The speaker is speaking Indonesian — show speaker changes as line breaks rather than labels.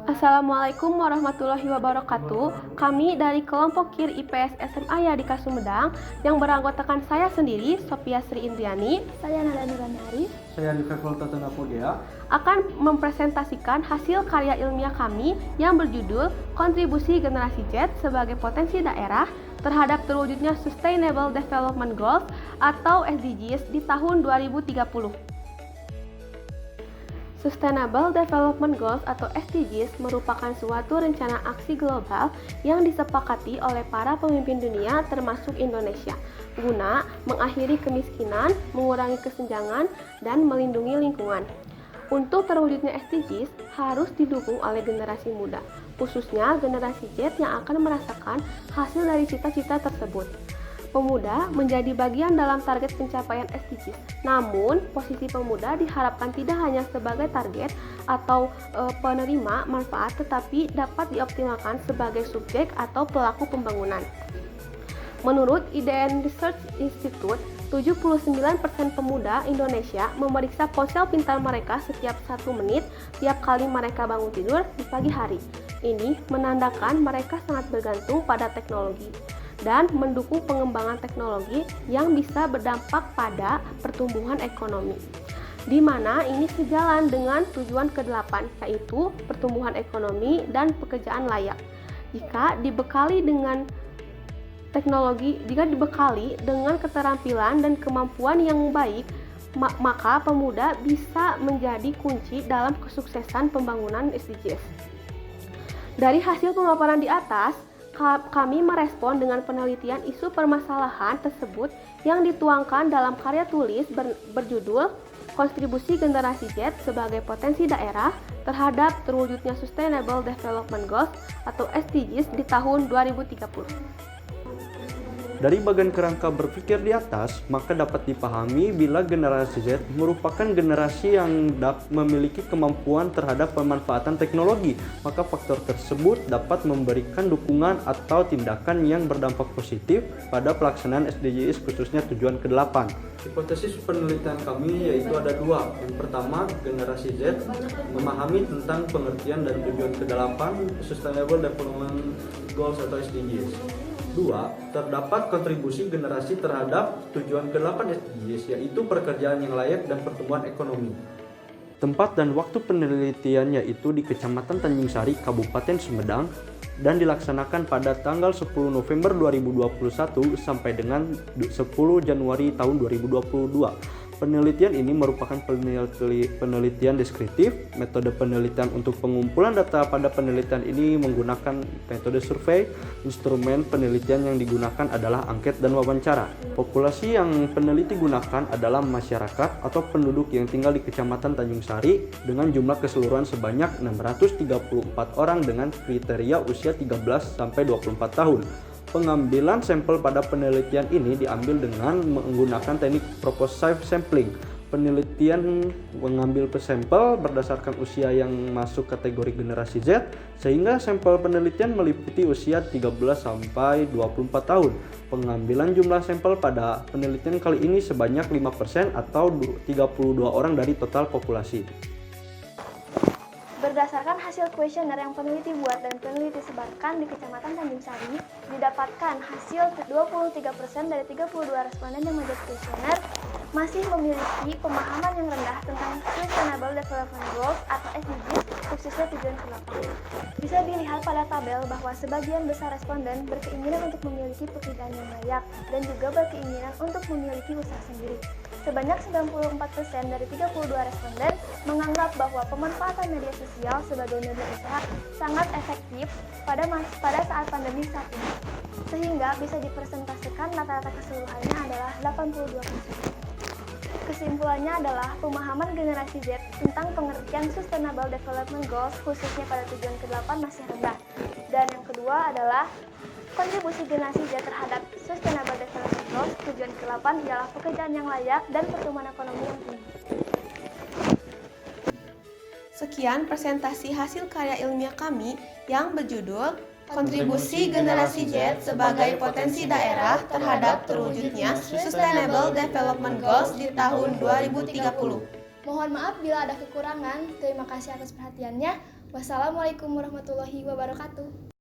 Assalamualaikum warahmatullahi wabarakatuh. Kami dari kelompok KIR IPS SMA Yadika Sumedang yang beranggotakan saya sendiri, Sophia Sri Indriani,
Saya Nada Nurani Arif,
Saya di Fakultas Tanapodea
akan mempresentasikan hasil karya ilmiah kami yang berjudul Kontribusi Generasi Z sebagai Potensi Daerah terhadap terwujudnya Sustainable Development Goals atau SDGs di tahun 2030. Sustainable Development Goals atau SDGs merupakan suatu rencana aksi global yang disepakati oleh para pemimpin dunia termasuk Indonesia guna mengakhiri kemiskinan, mengurangi kesenjangan, dan melindungi lingkungan. Untuk terwujudnya SDGs harus didukung oleh generasi muda, khususnya generasi Z yang akan merasakan hasil dari cita-cita tersebut. Pemuda menjadi bagian dalam target pencapaian SDGs. Namun, posisi pemuda diharapkan tidak hanya sebagai target atau penerima manfaat, tetapi dapat dioptimalkan sebagai subjek atau pelaku pembangunan. Menurut IDN Research Institute, 79% pemuda Indonesia memeriksa ponsel pintar mereka setiap 1 menit tiap kali mereka bangun tidur di pagi hari. Ini menandakan mereka sangat bergantung pada teknologi dan mendukung pengembangan teknologi yang bisa berdampak pada pertumbuhan ekonomi, di mana ini sejalan dengan tujuan ke-8, yaitu pertumbuhan ekonomi dan pekerjaan layak. Jika dibekali dengan keterampilan dan kemampuan yang baik, maka pemuda bisa menjadi kunci dalam kesuksesan pembangunan SDGs. Dari hasil pemaparan di atas, kami merespon dengan penelitian isu permasalahan tersebut yang dituangkan dalam karya tulis berjudul Kontribusi Generasi Z sebagai Potensi Daerah terhadap terwujudnya Sustainable Development Goals atau SDGs di tahun 2030.
Dari bagian kerangka berpikir di atas, maka dapat dipahami bila generasi Z merupakan generasi yang memiliki kemampuan terhadap pemanfaatan teknologi, maka faktor tersebut dapat memberikan dukungan atau tindakan yang berdampak positif pada pelaksanaan SDGs khususnya tujuan ke-8. Hipotesis penelitian kami yaitu ada 2. Yang pertama, generasi Z memahami tentang pengertian dan tujuan ke-8 Sustainable Development Goals atau SDGs. 2. Terdapat kontribusi generasi terhadap tujuan ke-8 SDGs, yaitu pekerjaan yang layak dan pertumbuhan ekonomi. Tempat dan waktu penelitian yaitu di Kecamatan Tanjung Sari, Kabupaten Sumedang, dan dilaksanakan pada tanggal 10 November 2021 sampai dengan 10 Januari tahun 2022. Penelitian ini merupakan penelitian deskriptif. Metode penelitian untuk pengumpulan data pada penelitian ini menggunakan metode survei. Instrumen penelitian yang digunakan adalah angket dan wawancara. Populasi yang peneliti gunakan adalah masyarakat atau penduduk yang tinggal di Kecamatan Tanjung Sari dengan jumlah keseluruhan sebanyak 634 orang dengan kriteria usia 13 sampai 24 tahun. Pengambilan sampel pada penelitian ini diambil dengan menggunakan teknik propositive sampling. Penelitian mengambil sampel berdasarkan usia yang masuk kategori generasi Z, sehingga sampel penelitian meliputi usia 13 sampai 24 tahun. Pengambilan jumlah sampel pada penelitian kali ini sebanyak 5% atau 32 orang dari total populasi.
berdasarkan hasil kuesioner yang peneliti buat dan peneliti sebarkan di Kecamatan Tanjung Sari, didapatkan hasil 23% dari 32 responden yang menjawab kuesioner masih memiliki pemahaman yang rendah tentang Sustainable Development Goals atau SDGs, khususnya tujuan ke-8. Bisa dilihat pada tabel bahwa sebagian besar responden berkeinginan untuk memiliki pekerjaan yang layak dan juga berkeinginan untuk memiliki usaha sendiri. Sebanyak 94% dari 32 responden menganggap bahwa pemanfaatan media sosial sebagai media usaha sangat efektif pada saat pandemi saat ini, sehingga bisa dipresentasikan rata-rata keseluruhannya adalah 82%. Kesimpulannya adalah pemahaman generasi Z tentang pengertian Sustainable Development Goals khususnya pada tujuan ke-8 masih rendah. Dan yang kedua adalah kontribusi generasi Z terhadap Sustainable Development Goals tujuan ke-8 ialah pekerjaan yang layak dan pertumbuhan ekonomi yang tinggi.
Sekian presentasi hasil karya ilmiah kami yang berjudul Kontribusi Generasi Z sebagai Potensi Daerah terhadap terwujudnya Sustainable Development Goals di tahun 2030.
Mohon maaf bila ada kekurangan. Terima kasih atas perhatiannya. Wassalamualaikum warahmatullahi wabarakatuh.